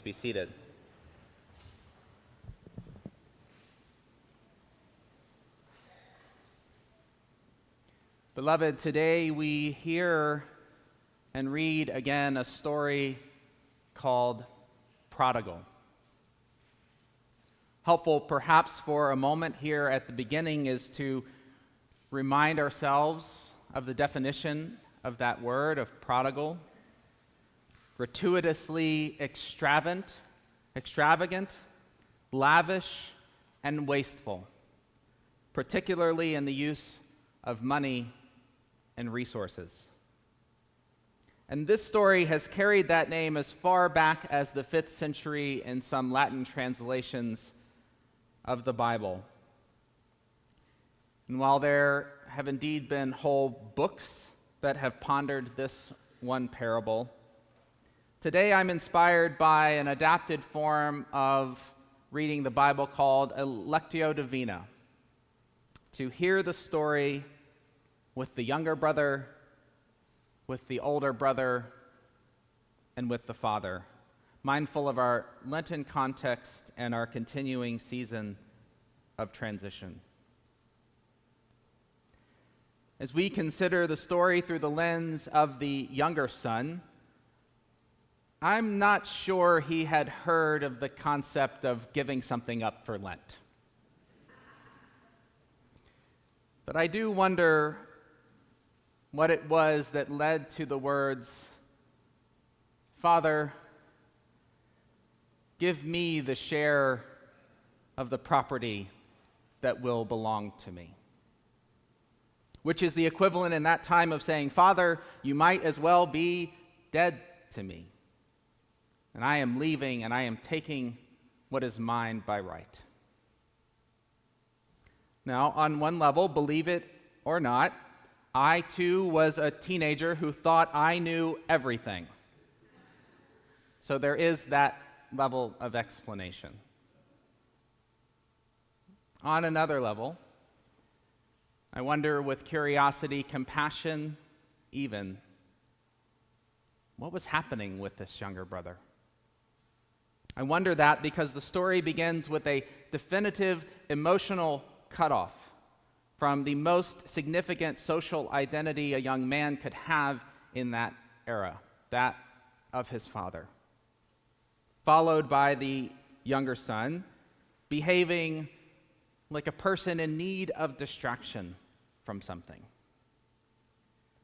Be seated. Beloved, today we hear and read again a story called Prodigal. Helpful perhaps for a moment here at the beginning is to remind ourselves of the definition of that word, of prodigal. Gratuitously extravagant, lavish, and wasteful, particularly in the use of money and resources. And this story has carried that name as far back as the 5th century in some Latin translations of the Bible. And while there have indeed been whole books that have pondered this one parable, today I'm inspired by an adapted form of reading the Bible called a Lectio Divina, to hear the story with the younger brother, with the older brother, and with the father, mindful of our Lenten context and our continuing season of transition. As we consider the story through the lens of the younger son, I'm not sure he had heard of the concept of giving something up for Lent. But I do wonder what it was that led to the words, "Father, give me the share of the property that will belong to me." Which is the equivalent in that time of saying, "Father, you might as well be dead to me. And I am leaving, and I am taking what is mine by right." Now, on one level, believe it or not, I too was a teenager who thought I knew everything. So there is that level of explanation. On another level, I wonder with curiosity, compassion, even, what was happening with this younger brother? I wonder that because the story begins with a definitive emotional cutoff from the most significant social identity a young man could have in that era, that of his father, followed by the younger son behaving like a person in need of distraction from something.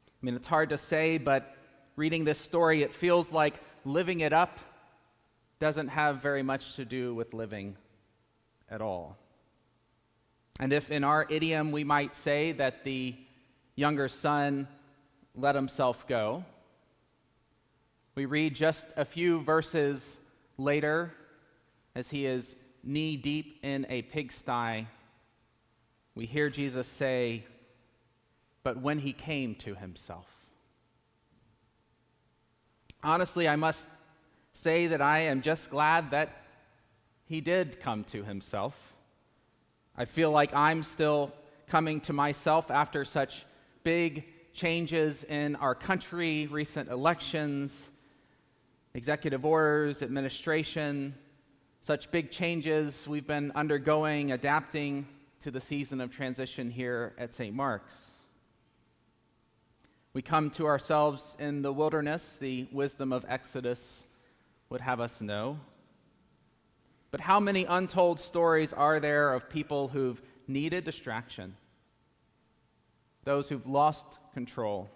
I mean, it's hard to say, but reading this story, it feels like living it up doesn't have very much to do with living at all. And if in our idiom we might say that the younger son let himself go, we read just a few verses later, as he is knee-deep in a pigsty, we hear Jesus say, "But when he came to himself." Honestly, I must say that I am just glad that he did come to himself. I feel like I'm still coming to myself after such big changes in our country, recent elections, executive orders, administration, such big changes we've been undergoing, adapting to the season of transition here at St. Mark's. We come to ourselves in the wilderness, the wisdom of Exodus would have us know. But how many untold stories are there of people who've needed distraction? Those who've lost control,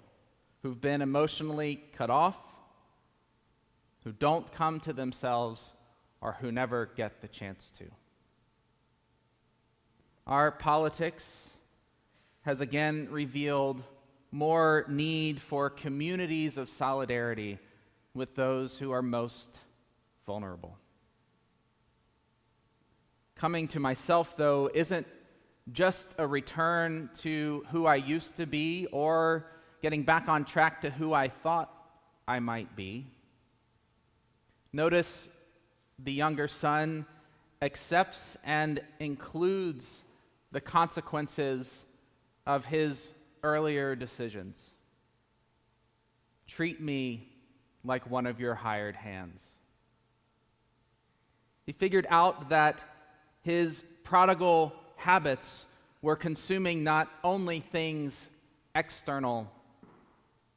who've been emotionally cut off, who don't come to themselves, or who never get the chance to. Our politics has again revealed more need for communities of solidarity with those who are most vulnerable. Coming to myself, though, isn't just a return to who I used to be or getting back on track to who I thought I might be. Notice the younger son accepts and includes the consequences of his earlier decisions. Treat me like one of your hired hands. He figured out that his prodigal habits were consuming not only things external,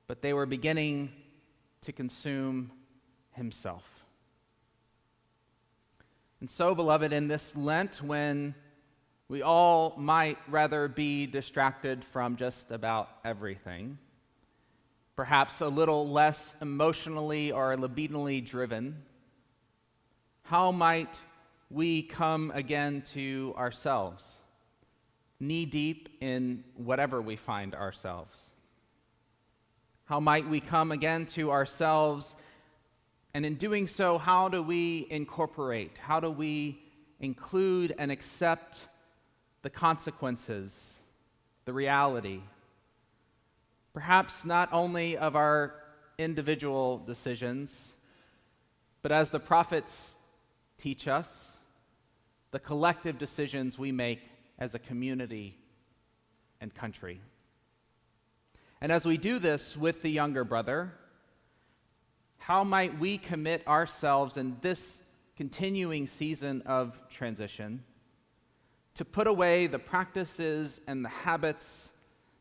but they were beginning to consume himself. And so, beloved, in this Lent, when we all might rather be distracted from just about everything, perhaps a little less emotionally or libidinally driven, how might we come again to ourselves, knee-deep in whatever we find ourselves? How might we come again to ourselves, and in doing so, how do we incorporate, how do we include and accept the consequences, the reality, perhaps not only of our individual decisions, but as the prophets teach us, the collective decisions we make as a community and country. And as we do this with the younger brother, how might we commit ourselves in this continuing season of transition to put away the practices and the habits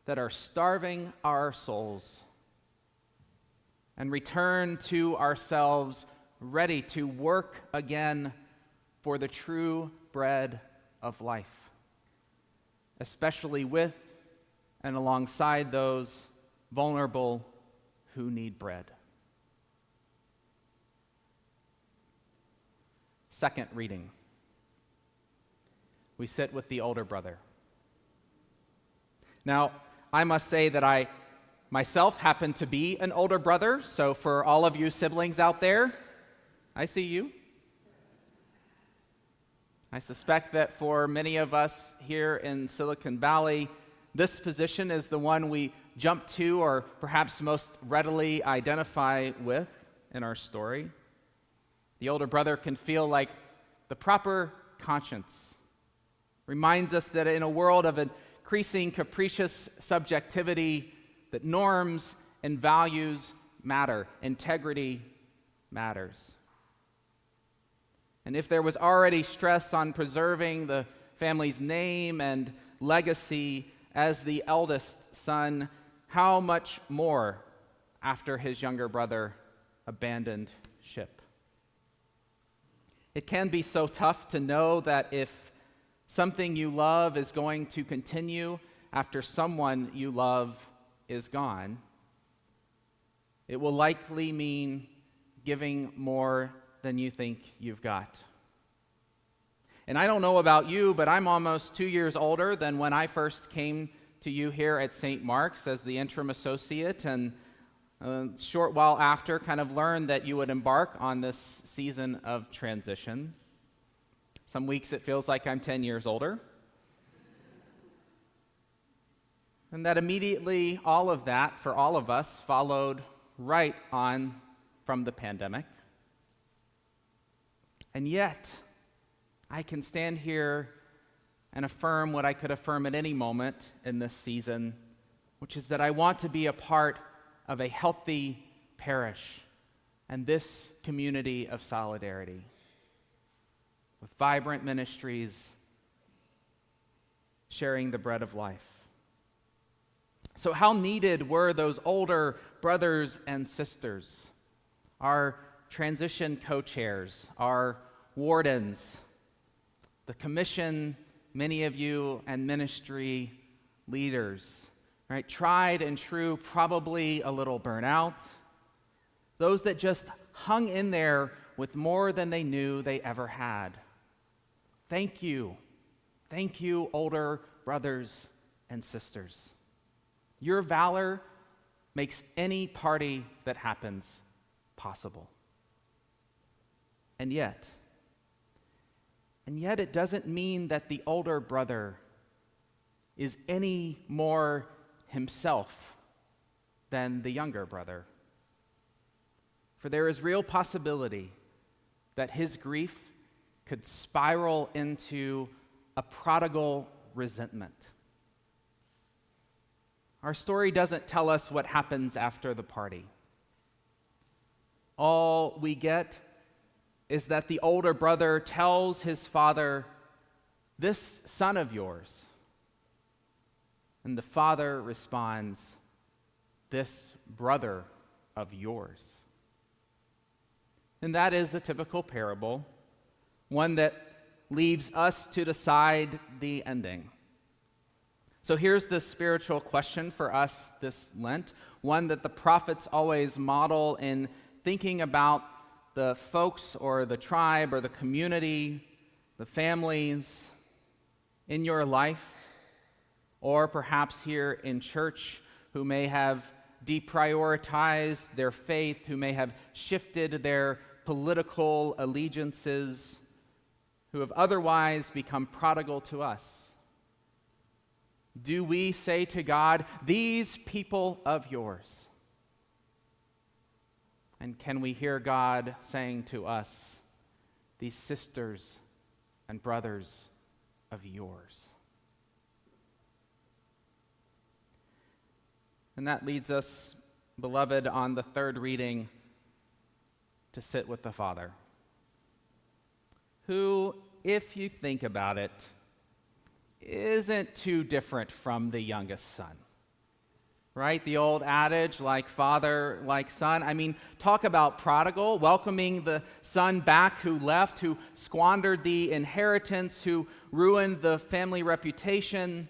that are starving our souls and return to ourselves ready to work again for the true bread of life, especially with and alongside those vulnerable who need bread. Second reading. We sit with the older brother. Now, I must say that I myself happen to be an older brother, so for all of you siblings out there, I see you. I suspect that for many of us here in Silicon Valley, this position is the one we jump to or perhaps most readily identify with in our story. The older brother can feel like the proper conscience. Reminds us that in a world of increasing capricious subjectivity, that norms and values matter, integrity matters. And if there was already stress on preserving the family's name and legacy as the eldest son, how much more after his younger brother abandoned ship? It can be so tough to know that if something you love is going to continue after someone you love is gone, it will likely mean giving more than you think you've got. And I don't know about you, but I'm almost 2 years older than when I first came to you here at St. Mark's as the interim associate, and a short while after kind of learned that you would embark on this season of transition. Some weeks it feels like I'm 10 years older. And that immediately all of that, for all of us, followed right on from the pandemic. And yet, I can stand here and affirm what I could affirm at any moment in this season, which is that I want to be a part of a healthy parish and this community of solidarity with vibrant ministries sharing the bread of life. So how needed were those older brothers and sisters, our transition co-chairs, our wardens, the commission, many of you, and ministry leaders, right? Tried and true, probably a little burnout. Those that just hung in there with more than they knew they ever had. Thank you. Thank you, older brothers and sisters. Your valor makes any party that happens possible. And yet it doesn't mean that the older brother is any more himself than the younger brother. For there is real possibility that his grief could spiral into a prodigal resentment. Our story doesn't tell us what happens after the party. All we get is that the older brother tells his father, "This son of yours." And the father responds, "This brother of yours." And that is a typical parable, one that leaves us to decide the ending. So here's the spiritual question for us this Lent, one that the prophets always model in thinking about the folks or the tribe or the community, the families in your life, or perhaps here in church who may have deprioritized their faith, who may have shifted their political allegiances, who have otherwise become prodigal to us. Do we say to God, "These people of yours"? And can we hear God saying to us, "These sisters and brothers of yours"? And that leads us, beloved, on the third reading to sit with the Father, who, if you think about it, isn't too different from the youngest son. Right? The old adage, like father, like son. I mean, talk about prodigal, welcoming the son back who left, who squandered the inheritance, who ruined the family reputation.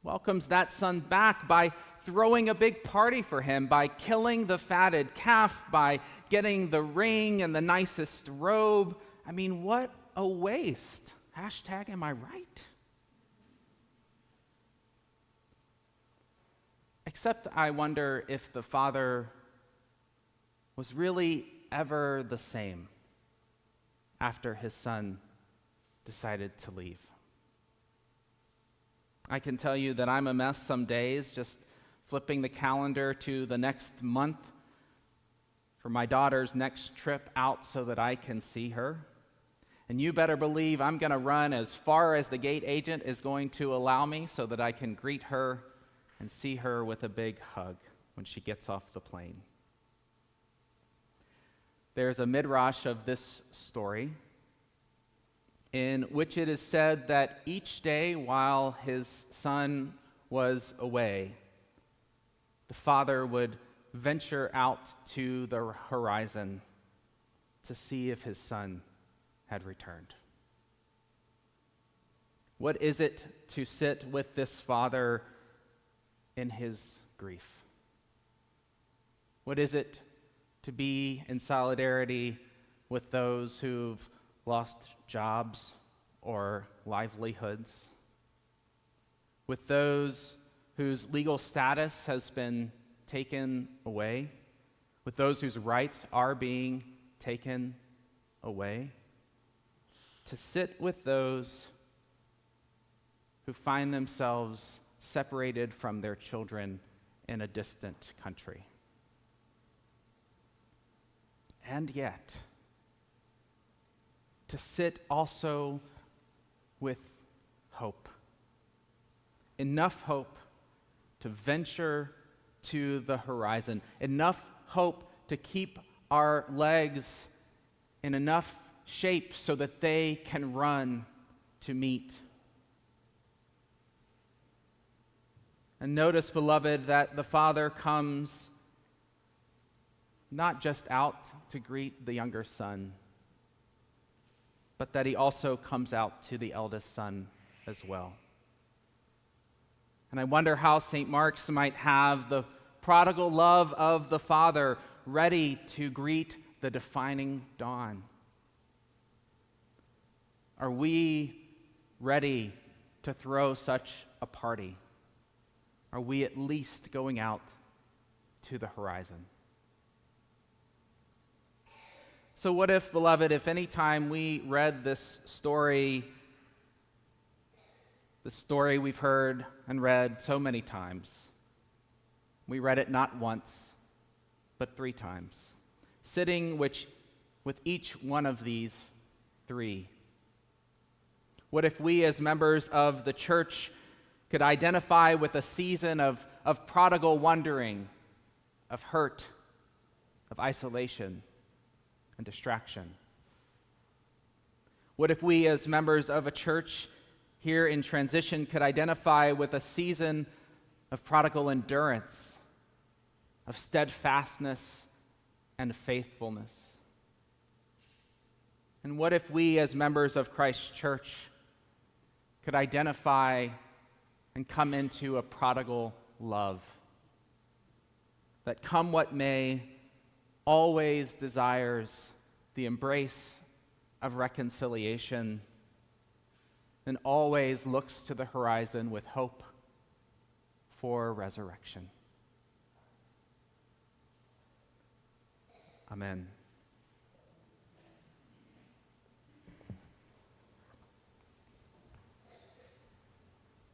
Welcomes that son back by throwing a big party for him, by killing the fatted calf, by getting the ring and the nicest robe. I mean, what a waste. Hashtag, am I right? Except I wonder if the father was really ever the same after his son decided to leave. I can tell you that I'm a mess some days, just flipping the calendar to the next month for my daughter's next trip out so that I can see her. And you better believe I'm going to run as far as the gate agent is going to allow me so that I can greet her and see her with a big hug when she gets off the plane. There's a midrash of this story in which it is said that each day while his son was away, the father would venture out to the horizon to see if his son had returned. What is it to sit with this father in his grief? What is it to be in solidarity with those who've lost jobs or livelihoods? With those whose legal status has been taken away? With those whose rights are being taken away? To sit with those who find themselves separated from their children in a distant country. And yet, to sit also with hope. Enough hope to venture to the horizon. Enough hope to keep our legs in enough shape so that they can run to meet. And notice, beloved, that the Father comes not just out to greet the younger son, but that he also comes out to the eldest son as well. And I wonder how St. Mark's might have the prodigal love of the Father ready to greet the defining dawn. Are we ready to throw such a party? Are we at least going out to the horizon? So what if, beloved, if any time we read this story we've heard and read so many times, we read it not once, but 3 times, sitting with each one of these 3. What if we as members of the church could identify with a season of prodigal wandering, of hurt, of isolation, and distraction? What if we, as members of a church here in transition, could identify with a season of prodigal endurance, of steadfastness and faithfulness? And what if we, as members of Christ's church, could identify and come into a prodigal love that, come what may, always desires the embrace of reconciliation and always looks to the horizon with hope for resurrection? Amen.